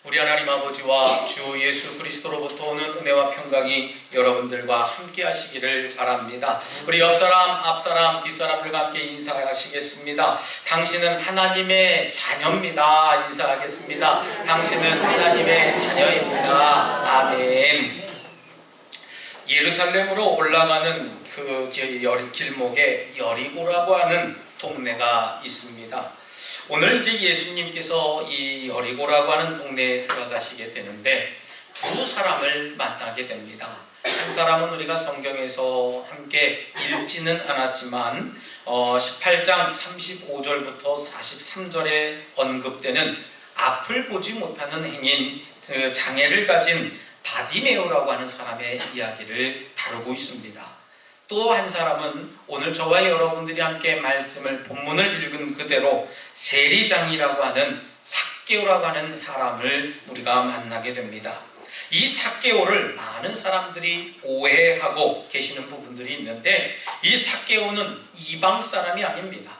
우리 하나님 아버지와 주 예수 그리스도로부터 오는 은혜와 평강이 여러분들과 함께 하시기를 바랍니다. 우리 옆사람, 앞사람, 뒷사람들과 함께 인사하시겠습니다. 당신은 하나님의 자녀입니다. 인사하겠습니다. 당신은 하나님의 자녀입니다. 아멘. 예루살렘으로 올라가는 그 길목에 여리고라고 하는 동네가 있습니다. 오늘 이제 예수님께서 이 여리고라고 하는 동네에 들어가시게 되는데 두 사람을 만나게 됩니다. 한 사람은 우리가 성경에서 함께 읽지는 않았지만 18장 35절부터 43절에 언급되는 앞을 보지 못하는 행인, 장애를 가진 바디메오라고 하는 사람의 이야기를 다루고 있습니다. 또 한 사람은 오늘 저와 여러분들이 함께 말씀을 본문을 읽은 그대로 세리장이라고 하는 삭개오라고 하는 사람을 우리가 만나게 됩니다. 이 삭개오를 많은 사람들이 오해하고 계시는 부분들이 있는데 이 삭개오는 이방 사람이 아닙니다.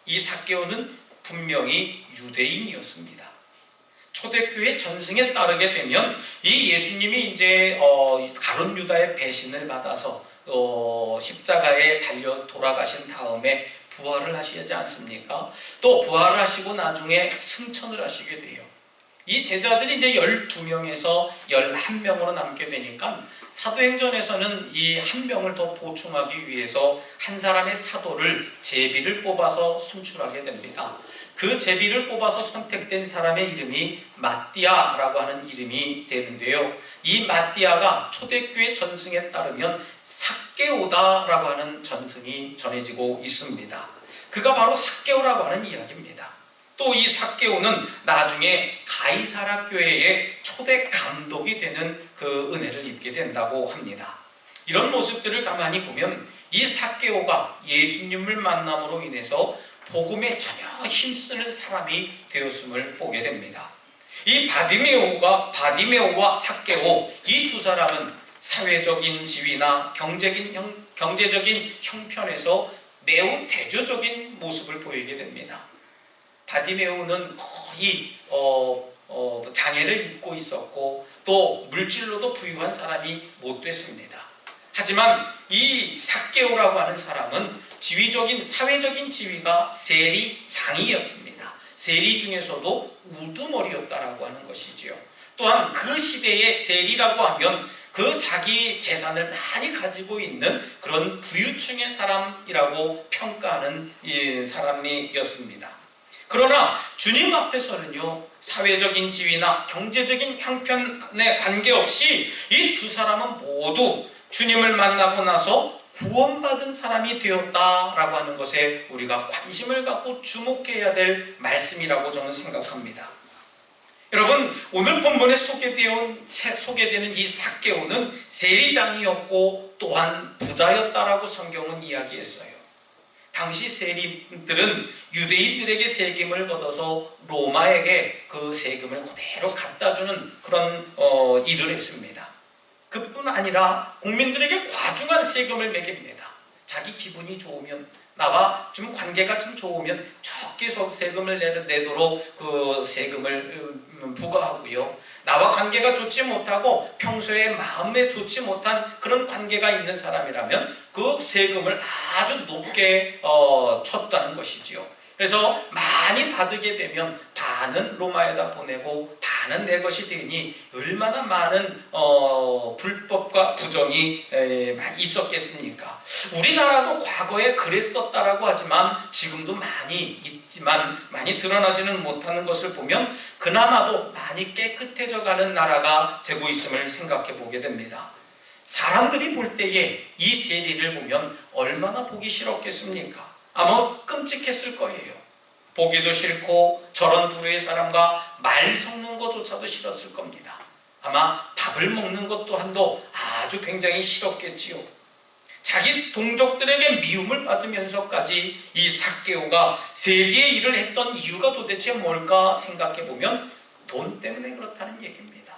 이 삭개오는 분명히 유대인이었습니다. 초대교회 전승에 따르게 되면 이 예수님이 이제 가룟 유다의 배신을 받아서 십자가에 달려 돌아가신 다음에 부활을 하시지 않습니까? 또 부활을 하시고 나중에 승천을 하시게 돼요. 이 제자들이 이제 12명에서 11명으로 남게 되니까 사도행전에서는 이 한 명을 더 보충하기 위해서 한 사람의 사도를 제비를 뽑아서 선출하게 됩니다. 그 제비를 뽑아서 선택된 사람의 이름이 마띠아라고 하는 이름이 되는데요. 이 마띠아가 초대교회 전승에 따르면 삭개오다라고 하는 전승이 전해지고 있습니다. 그가 바로 삭개오라고 하는 이야기입니다. 또 이 삭개오는 나중에 가이사라 교회의 초대 감독이 되는 그 은혜를 입게 된다고 합니다. 이런 모습들을 가만히 보면 이 삭개오가 예수님을 만남으로 인해서 복음에 전혀 힘쓰는 사람이 되었음을 보게 됩니다. 이 바디메오와 삭개오, 이 두 사람은 사회적인 지위나 경제적인 형편에서 매우 대조적인 모습을 보이게 됩니다. 바디메오는 거의 장애를 입고 있었고 또 물질로도 부유한 사람이 못 됐습니다. 하지만 이 삭개오라고 하는 사람은 사회적인 지위가 세리장이었습니다. 세리 중에서도 우두머리였다라고 하는 것이지요. 또한 그 시대의 세리라고 하면 그 자기 재산을 많이 가지고 있는 그런 부유층의 사람이라고 평가하는 사람이었습니다. 그러나 주님 앞에서는요, 사회적인 지위나 경제적인 형편에 관계없이 이 두 사람은 모두 주님을 만나고 나서 구원받은 사람이 되었다라고 하는 것에 우리가 관심을 갖고 주목해야 될 말씀이라고 저는 생각합니다. 여러분, 오늘 본문에 소개되는 이 삭개오는 세리장이었고 또한 부자였다라고 성경은 이야기했어요. 당시 세리들은 유대인들에게 세금을 걷어서 로마에게 그 세금을 그대로 갖다주는 그런 일을 했습니다. 그뿐 아니라 국민들에게 과중한 세금을 매깁니다. 자기 기분이 좋으면, 나와 좀 관계가 좀 좋으면 적게 세금을 내도록 그 세금을 부과하고요. 나와 관계가 좋지 못하고 평소에 마음에 좋지 못한 그런 관계가 있는 사람이라면 그 세금을 아주 높게 쳤다는 것이지요. 그래서 많이 받게 되면 반은 로마에다 보내고 반은 내 것이 되니 얼마나 많은 불법과 부정이 있었겠습니까? 우리나라도 과거에 그랬었다라고 하지만 지금도 많이 있지만 많이 드러나지는 못하는 것을 보면 그나마도 많이 깨끗해져가는 나라가 되고 있음을 생각해 보게 됩니다. 사람들이 볼 때에 이 세리를 보면 얼마나 보기 싫었겠습니까? 아마 끔찍했을 거예요. 보기도 싫고 저런 부류의 사람과 말 섞는 것조차도 싫었을 겁니다. 아마 밥을 먹는 것 또한도 아주 굉장히 싫었겠지요. 자기 동족들에게 미움을 받으면서까지 이 삭개오가 세리의 일을 했던 이유가 도대체 뭘까 생각해 보면 돈 때문에 그렇다는 얘기입니다.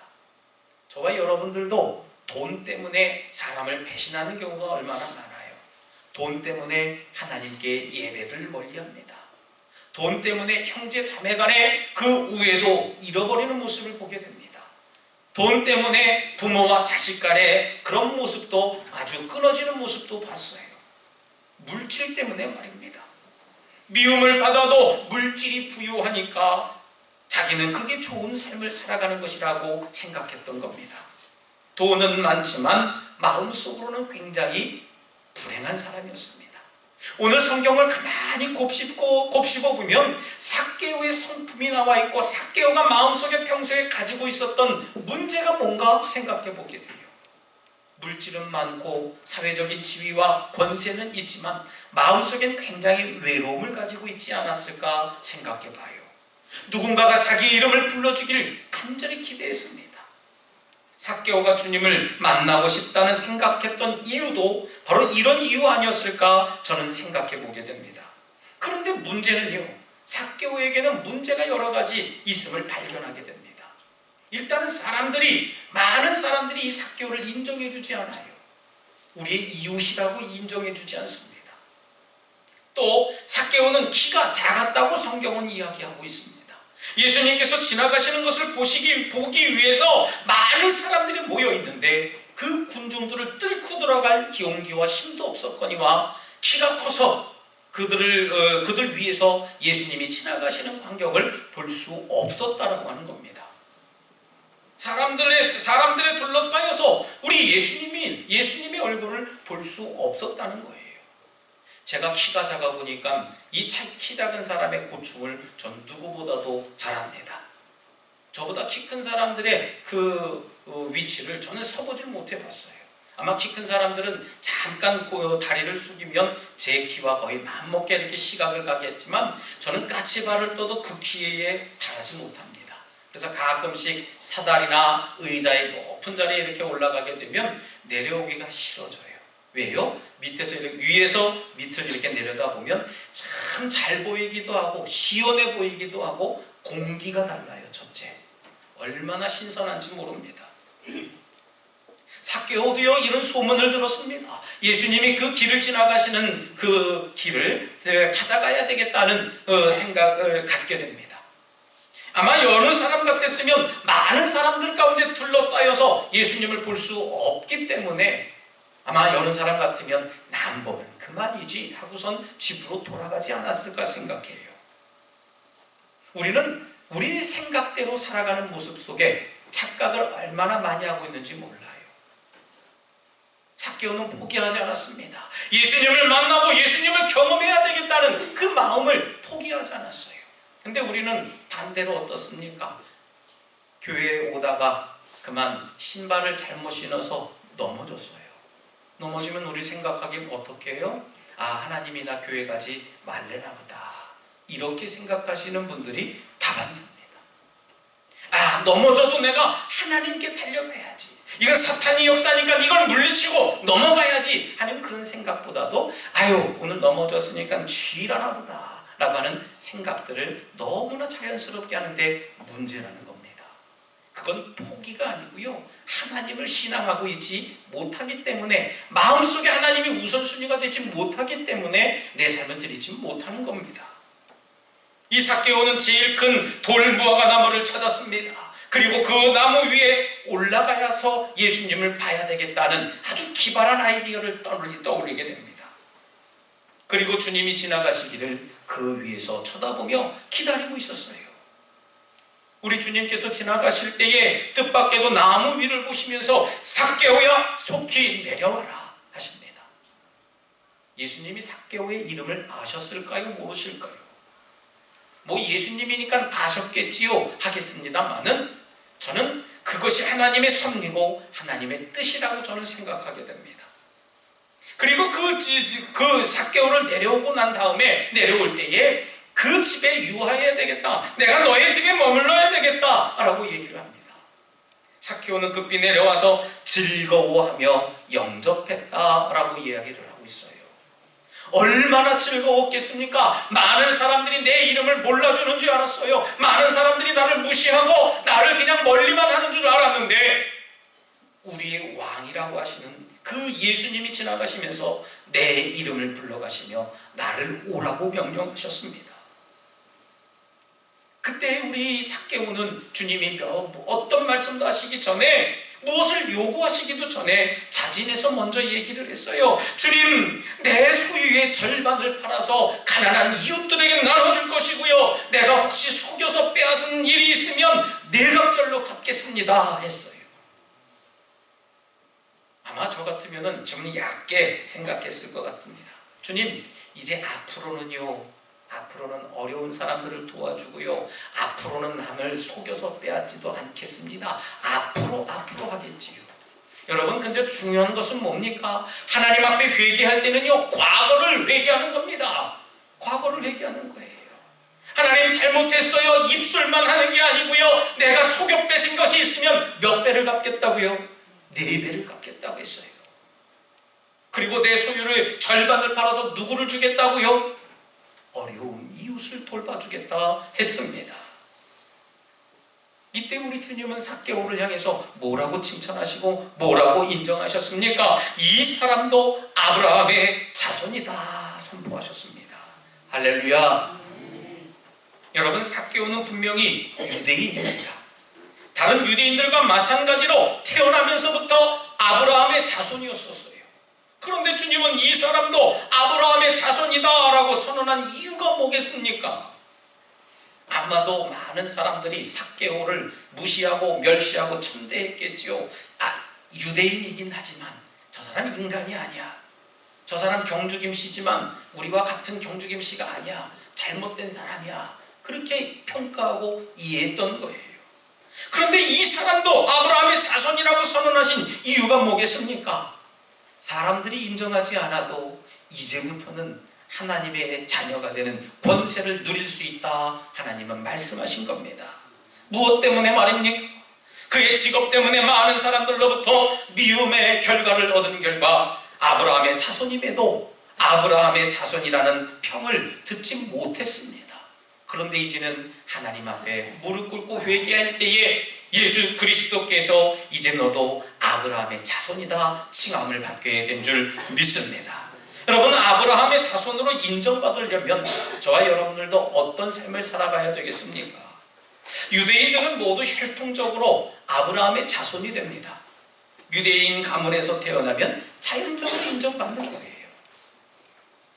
저와 여러분들도 돈 때문에 사람을 배신하는 경우가 얼마나 많아요. 돈 때문에 하나님께 예배를 멀리합니다. 돈 때문에 형제 자매 간의 그 우애도 잃어버리는 모습을 보게 됩니다. 돈 때문에 부모와 자식 간의 그런 모습도 아주 끊어지는 모습도 봤어요. 물질 때문에 말입니다. 미움을 받아도 물질이 부유하니까 자기는 그게 좋은 삶을 살아가는 것이라고 생각했던 겁니다. 돈은 많지만 마음속으로는 굉장히 불행한 사람이었습니다. 오늘 성경을 가만히 곱씹어 보면 삭개오의 성품이 나와 있고 삭개오가 마음속에 평소에 가지고 있었던 문제가 뭔가 생각해 보게 돼요. 물질은 많고 사회적인 지위와 권세는 있지만 마음속엔 굉장히 외로움을 가지고 있지 않았을까 생각해 봐요. 누군가가 자기 이름을 불러주기를 간절히 기대했습니다. 삭개오가 주님을 만나고 싶다는 생각했던 이유도 바로 이런 이유 아니었을까 저는 생각해 보게 됩니다. 그런데 문제는요, 삭개오에게는 문제가 여러 가지 있음을 발견하게 됩니다. 일단은 많은 사람들이 이 삭개오를 인정해 주지 않아요. 우리의 이웃이라고 인정해 주지 않습니다. 또 삭개오는 키가 작았다고 성경은 이야기하고 있습니다. 예수님께서 지나가시는 것을 보기 위해서 많은 사람들이 모여 있는데 그 군중들을 뚫고 들어갈 용기와 힘도 없었거니와 키가 커서 그들 위해서 예수님이 지나가시는 광경을 볼 수 없었다라고 하는 겁니다. 사람들에 둘러싸여서 우리 예수님의 얼굴을 볼 수 없었다는 거예요. 제가 키가 작아 보니까 이 키 작은 사람의 고충을 전 누구보다도 잘 압니다. 저보다 키 큰 사람들의 그 위치를 저는 서보질 못해 봤어요. 아마 키 큰 사람들은 잠깐 다리를 숙이면 제 키와 거의 맞먹게 이렇게 시각을 가게 했지만 저는 까치발을 떠도 그 키에 달하지 못합니다. 그래서 가끔씩 사다리나 의자의 높은 자리에 이렇게 올라가게 되면 내려오기가 싫어져요. 왜요? 위에서 밑을 이렇게 내려다보면 참 잘 보이기도 하고 시원해 보이기도 하고 공기가 달라요. 첫째, 얼마나 신선한지 모릅니다. 삭개오도요 이런 소문을 들었습니다. 예수님이 그 길을 지나가시는 그 길을 찾아가야 되겠다는 생각을 갖게 됩니다. 아마 여러 사람 같았으면 많은 사람들 가운데 둘러싸여서 예수님을 볼 수 없기 때문에 아마 여러 사람 같으면 남 보면 그만이지 하고선 집으로 돌아가지 않았을까 생각해요. 우리는 우리 생각대로 살아가는 모습 속에 착각을 얼마나 많이 하고 있는지 몰라요. 삭개오는 포기하지 않았습니다. 예수님을 만나고 예수님을 경험해야 되겠다는 그 마음을 포기하지 않았어요. 근데 우리는 반대로 어떻습니까? 교회에 오다가 그만 신발을 잘못 신어서 넘어졌어요. 넘어지면 우리 생각하기엔 어떻게 해요? 아, 하나님이 나 교회 가지 말래나 보다. 이렇게 생각하시는 분들이 다반사입니다. 아, 넘어져도 내가 하나님께 달려가야지. 이건 사탄이 역사니까 이걸 물리치고 넘어가야지 하는 그런 생각보다도 아유, 오늘 넘어졌으니까 쥐라나 보다 라고 하는 생각들을 너무나 자연스럽게 하는데 문제라는 겁니다. 그건 포기가 아니고요, 하나님을 신앙하고 있지 못하기 때문에, 마음속에 하나님이 우선순위가 되지 못하기 때문에 내 삶을 드리지 못하는 겁니다. 이 삭개오는 제일 큰 돌무화과 나무를 찾았습니다. 그리고 그 나무 위에 올라가서 예수님을 봐야 되겠다는 아주 기발한 아이디어를 떠올리게 됩니다. 그리고 주님이 지나가시기를 그 위에서 쳐다보며 기다리고 있었어요. 우리 주님께서 지나가실 때에 뜻밖에도 나무 위를 보시면서 삭개오야 속히 내려와라 하십니다. 예수님이 삭개오의 이름을 아셨을까요? 모르실까요? 뭐 예수님이니까 아셨겠지요 하겠습니다만은 저는 그것이 하나님의 섭리고 하나님의 뜻이라고 저는 생각하게 됩니다. 그리고 그 삭개오를 내려오고 난 다음에 내려올 때에 그 집에 유하해야 되겠다. 내가 너의 집에 머물러야 되겠다 라고 얘기를 합니다. 삭개오는 급히 내려와서 즐거워하며 영접했다 라고 이야기를 하고 있어요. 얼마나 즐거웠겠습니까? 많은 사람들이 내 이름을 몰라주는 줄 알았어요. 많은 사람들이 나를 무시하고 나를 그냥 멀리만 하는 줄 알았는데 우리의 왕이라고 하시는 그 예수님이 지나가시면서 내 이름을 불러가시며 나를 오라고 명령하셨습니다. 그때 우리 삭개오는 주님이 어떤 말씀도 하시기 전에, 무엇을 요구하시기도 전에 자진해서 먼저 얘기를 했어요. 주님, 내 소유의 절반을 팔아서 가난한 이웃들에게 나눠줄 것이고요, 내가 혹시 속여서 빼앗은 일이 있으면 내각절로 갚겠습니다 했어요. 아마 저 같으면 좀 얕게 생각했을 것 같습니다. 주님, 이제 앞으로는 어려운 사람들을 도와주고요, 앞으로는 남을 속여서 빼앗지도 않겠습니다. 앞으로 하겠지요. 여러분, 근데 중요한 것은 뭡니까? 하나님 앞에 회개할 때는요, 과거를 회개하는 겁니다. 과거를 회개하는 거예요. 하나님, 잘못했어요, 입술만 하는 게 아니고요, 내가 속여 뺏은 것이 있으면 몇 배를 갚겠다고요? 4배를 갚겠다고 했어요. 그리고 내 소유를 절반을 팔아서 누구를 주겠다고요? 어려운 이웃을 돌봐주겠다 했습니다. 이때 우리 주님은 삭개오를 향해서 뭐라고 칭찬하시고 뭐라고 인정하셨습니까? 이 사람도 아브라함의 자손이다 선포하셨습니다. 할렐루야. 여러분, 삭개오는 분명히 유대인입니다. 다른 유대인들과 마찬가지로 태어나면서부터 아브라함의 자손이었었어요. 그런데 주님은 이 사람도 아브라함의 자손이다 라고 선언한 이유가 뭐겠습니까? 아마도 많은 사람들이 삭개오를 무시하고 멸시하고 천대했겠지요. 유대인이긴 하지만 저 사람 인간이 아니야, 저 사람 경주김씨지만 우리와 같은 경주김씨가 아니야, 잘못된 사람이야, 그렇게 평가하고 이해했던 거예요. 그런데 이 사람도 아브라함의 자손이라고 선언하신 이유가 뭐겠습니까? 사람들이 인정하지 않아도 이제부터는 하나님의 자녀가 되는 권세를 누릴 수 있다, 하나님은 말씀하신 겁니다. 무엇 때문에 말입니까? 그의 직업 때문에 많은 사람들로부터 미움의 결과를 얻은 결과 아브라함의 자손임에도 아브라함의 자손이라는 평을 듣지 못했습니다. 그런데 이제는 하나님 앞에 무릎 꿇고 회개할 때에 예수 그리스도께서 이제 너도 아브라함의 자손이다 칭함을 받게 된 줄 믿습니다. 여러분, 아브라함의 자손으로 인정받으려면 저와 여러분들도 어떤 삶을 살아가야 되겠습니까? 유대인들은 모두 혈통적으로 아브라함의 자손이 됩니다. 유대인 가문에서 태어나면 자연적으로 인정받는 거예요.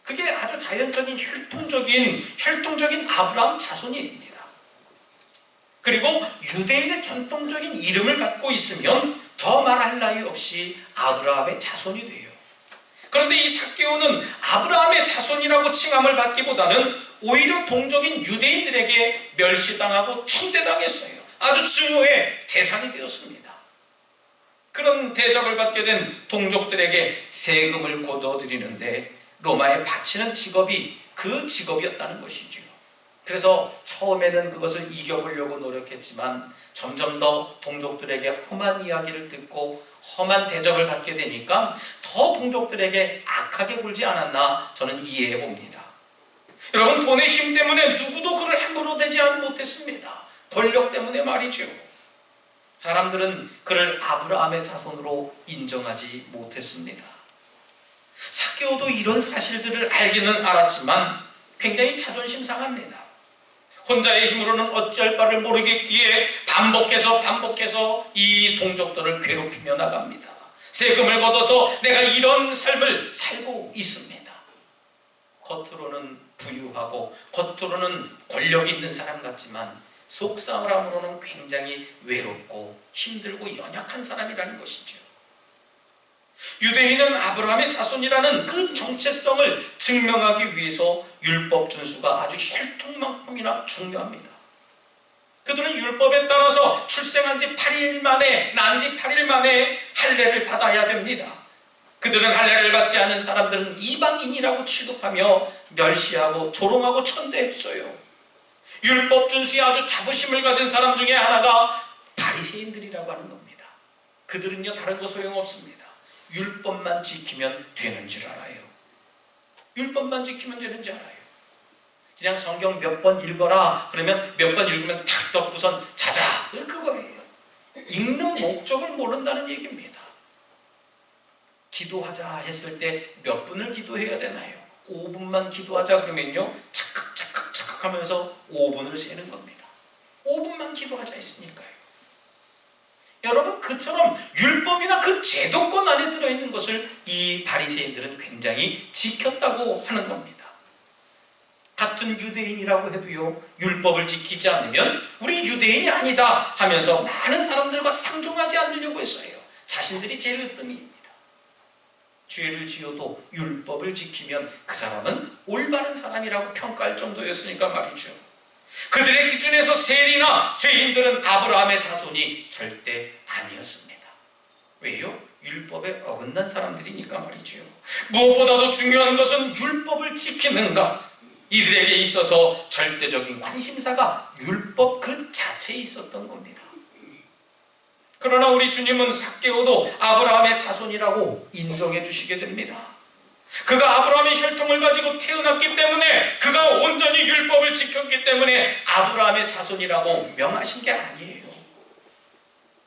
그게 아주 자연적인 혈통적인 아브라함 자손입니다. 그리고 유대인의 전통적인 이름을 갖고 있으면 더 말할 나위 없이 아브라함의 자손이 돼요. 그런데 이 삭개오는 아브라함의 자손이라고 칭함을 받기보다는 오히려 동족인 유대인들에게 멸시당하고 천대당했어요. 아주 증오의 대상이 되었습니다. 그런 대접을 받게 된 동족들에게 세금을 거둬들이는데 로마에 바치는 직업이 그 직업이었다는 것이죠. 그래서 처음에는 그것을 이겨보려고 노력했지만 점점 더 동족들에게 험한 이야기를 듣고 험한 대접을 받게 되니까 더 동족들에게 악하게 굴지 않았나 저는 이해해 봅니다. 여러분, 돈의 힘 때문에 누구도 그를 함부로 대지 못했습니다. 권력 때문에 말이죠. 사람들은 그를 아브라함의 자손으로 인정하지 못했습니다. 삭개오도 이런 사실들을 알기는 알았지만 굉장히 자존심 상합니다. 혼자의 힘으로는 어찌할 바를 모르겠기에 반복해서 이 동족들을 괴롭히며 나갑니다. 세금을 걷어서 내가 이런 삶을 살고 있습니다. 겉으로는 부유하고 겉으로는 권력 있는 사람 같지만 속사람으로는 굉장히 외롭고 힘들고 연약한 사람이라는 것이죠. 유대인은 아브라함의 자손이라는 그 정체성을 증명하기 위해서 율법 준수가 아주 혈통만큼이나 중요합니다. 그들은 율법에 따라서 출생한 지 8일 만에, 난 지 8일 만에 할례를 받아야 됩니다. 그들은 할례를 받지 않은 사람들은 이방인이라고 취급하며 멸시하고 조롱하고 천대했어요. 율법 준수에 아주 자부심을 가진 사람 중에 하나가 바리새인들이라고 하는 겁니다. 그들은요, 다른 거 소용없습니다. 율법만 지키면 되는 줄 알아요. 율법만 지키면 되는 줄 알아요. 그냥 성경 몇 번 읽어라 그러면 몇 번 읽으면 탁 덮고선 자자, 그거예요. 읽는 목적을 모른다는 얘기입니다. 기도하자 했을 때 몇 분을 기도해야 되나요? 5분만 기도하자 그러면요, 착각 하면서 5분을 세는 겁니다. 5분만 기도하자 했으니까요. 여러분, 그처럼 율법이나 그 제도권 안에 들어있는 것을 이 바리새인들은 굉장히 지켰다고 하는 겁니다. 같은 유대인이라고 해도요, 율법을 지키지 않으면 우리 유대인이 아니다 하면서 많은 사람들과 상종하지 않으려고 했어요. 자신들이 제일 으뜸입니다. 죄를 지어도 율법을 지키면 그 사람은 올바른 사람이라고 평가할 정도였으니까 말이죠. 그들의 기준에서 세리나 죄인들은 아브라함의 자손이 절대 아니었습니다. 왜요? 율법에 어긋난 사람들이니까 말이죠. 무엇보다도 중요한 것은 율법을 지키는가. 이들에게 있어서 절대적인 관심사가 율법 그 자체에 있었던 겁니다. 그러나 우리 주님은 삭개오도 아브라함의 자손이라고 인정해 주시게 됩니다. 그가 아브라함의 혈통을 가지고 태어났기 때문에, 그가 온전히 율법을 지켰기 때문에 아브라함의 자손이라고 명하신 게 아니에요.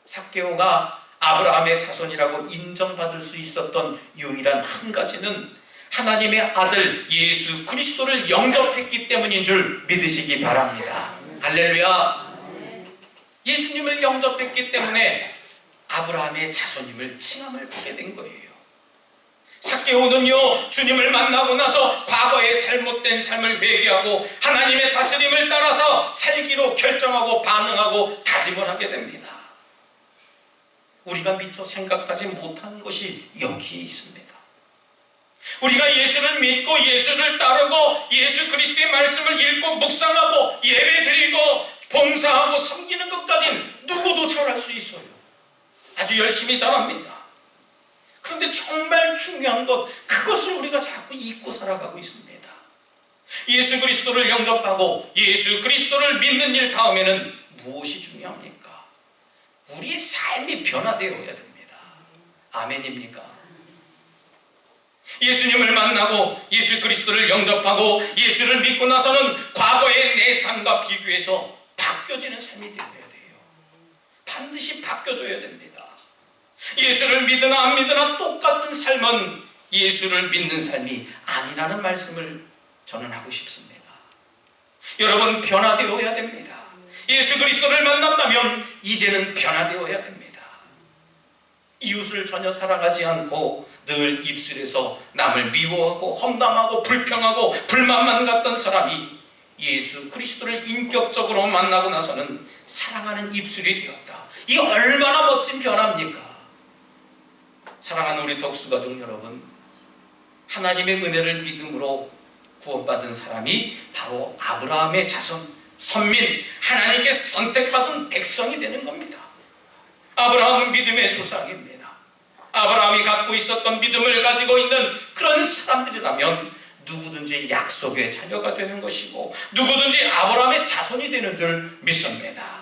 삭개오가 아브라함의 자손이라고 인정받을 수 있었던 유일한 한 가지는 하나님의 아들 예수 그리스도를 영접했기 때문인 줄 믿으시기 바랍니다. 할렐루야. 예수님을 영접했기 때문에 아브라함의 자손임을 칭함을 받게 된 거예요. 삭개오는요, 주님을 만나고 나서 과거의 잘못된 삶을 회개하고 하나님의 다스림을 따라서 살기로 결정하고 반응하고 다짐을 하게 됩니다. 우리가 미처 생각하지 못하는 것이 여기에 있습니다. 우리가 예수를 믿고 예수를 따르고 예수 그리스도의 말씀을 읽고 묵상하고 예배드리고 봉사하고 섬기는 것까지는 누구도 잘할 수 있어요. 아주 열심히 잘합니다. 그런데 정말 중요한 것, 그것을 우리가 자꾸 잊고 살아가고 있습니다. 예수 그리스도를 영접하고 예수 그리스도를 믿는 일 다음에는 무엇이 중요합니까? 우리의 삶이 변화되어야 됩니다. 아멘입니까? 예수님을 만나고 예수 그리스도를 영접하고 예수를 믿고 나서는 과거의 내 삶과 비교해서 바뀌어지는 삶이 되어야 돼요. 반드시 바뀌어져야 됩니다. 예수를 믿으나 안 믿으나 똑같은 삶은 예수를 믿는 삶이 아니라는 말씀을 저는 하고 싶습니다. 여러분, 변화되어야 됩니다. 예수 그리스도를 만났다면 이제는 변화되어야 됩니다. 이웃을 전혀 사랑하지 않고 늘 입술에서 남을 미워하고 험담하고 불평하고 불만만 갖던 사람이 예수 그리스도를 인격적으로 만나고 나서는 사랑하는 입술이 되었다. 이 얼마나 멋진 변화입니까? 사랑하는 우리 독수가족 여러분, 하나님의 은혜를 믿음으로 구원받은 사람이 바로 아브라함의 자손, 선민, 하나님께 선택받은 백성이 되는 겁니다. 아브라함은 믿음의 조상입니다. 아브라함이 갖고 있었던 믿음을 가지고 있는 그런 사람들이라면 누구든지 약속의 자녀가 되는 것이고 누구든지 아브라함의 자손이 되는 줄 믿습니다.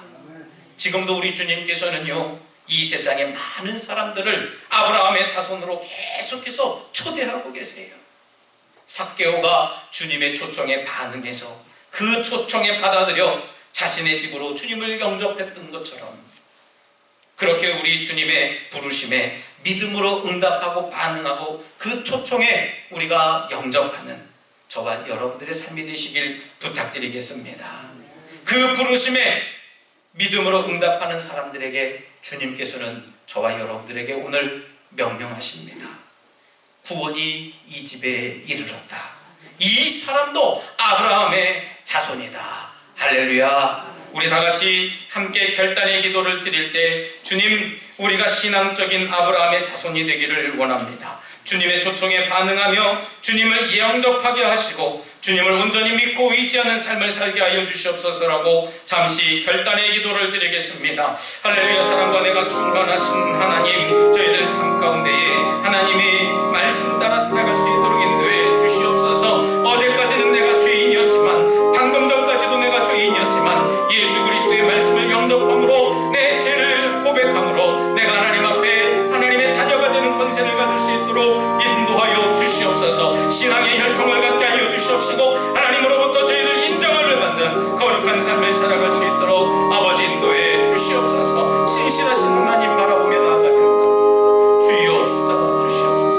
지금도 우리 주님께서는요, 이 세상에 많은 사람들을 아브라함의 자손으로 계속해서 초대하고 계세요. 삭개오가 주님의 초청에 반응해서 그 초청에 받아들여 자신의 집으로 주님을 영접했던 것처럼, 그렇게 우리 주님의 부르심에 믿음으로 응답하고 반응하고 그 초청에 우리가 영접하는 저와 여러분들의 삶이 되시길 부탁드리겠습니다. 그 부르심에 믿음으로 응답하는 사람들에게 주님께서는 저와 여러분들에게 오늘 명령하십니다. 구원이 이 집에 이르렀다. 이 사람도 아브라함의 자손이다. 할렐루야. 우리 다 같이 함께 결단의 기도를 드릴 때, 주님, 우리가 신앙적인 아브라함의 자손이 되기를 원합니다. 주님의 초청에 반응하며 주님을 영접하게 하시고 주님을 온전히 믿고 의지하는 삶을 살게 하여 주시옵소서라고 잠시 결단의 기도를 드리겠습니다. 할렐루야. 사랑과 내가 충만하신 하나님, 저희들 삶 가운데에 하나님의 말씀 따라 살아갈 수 있도록 인도해 주시옵소서. 어제까지는 내가 죄인이었지만, 방금 전까지도 내가 죄인이었지만 예수 그리스도의 말씀을 영접함으로, 내 죄를 고백함으로 내가 하나님 앞에 하나님의 자녀가 되는 권세를 가질 수 있도록 인도하여 주시옵소서. 신앙의 혈통을 갖게 하여 주시옵시고 하나님으로부터 저희들 인정을 받는 거룩한 삶을 살아갈 수 있도록 아버지 인도해 주시옵소서. 신실하신 하나님 바라보며 나아가게 합니다. 주여 붙잡아 주시옵소서.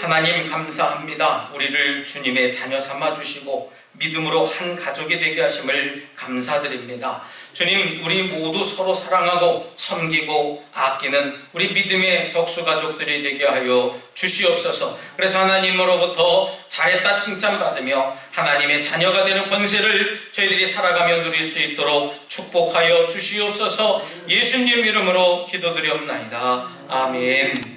하나님 감사합니다. 우리를 주님의 자녀 삼아 주시고 믿음으로 한 가족이 되게 하심을 감사드립니다. 주님, 우리 모두 서로 사랑하고 섬기고 아끼는 우리 믿음의 덕수 가족들이 되게 하여 주시옵소서. 그래서 하나님으로부터 잘했다 칭찬받으며 하나님의 자녀가 되는 권세를 저희들이 살아가며 누릴 수 있도록 축복하여 주시옵소서. 예수님 이름으로 기도드리옵나이다. 아멘.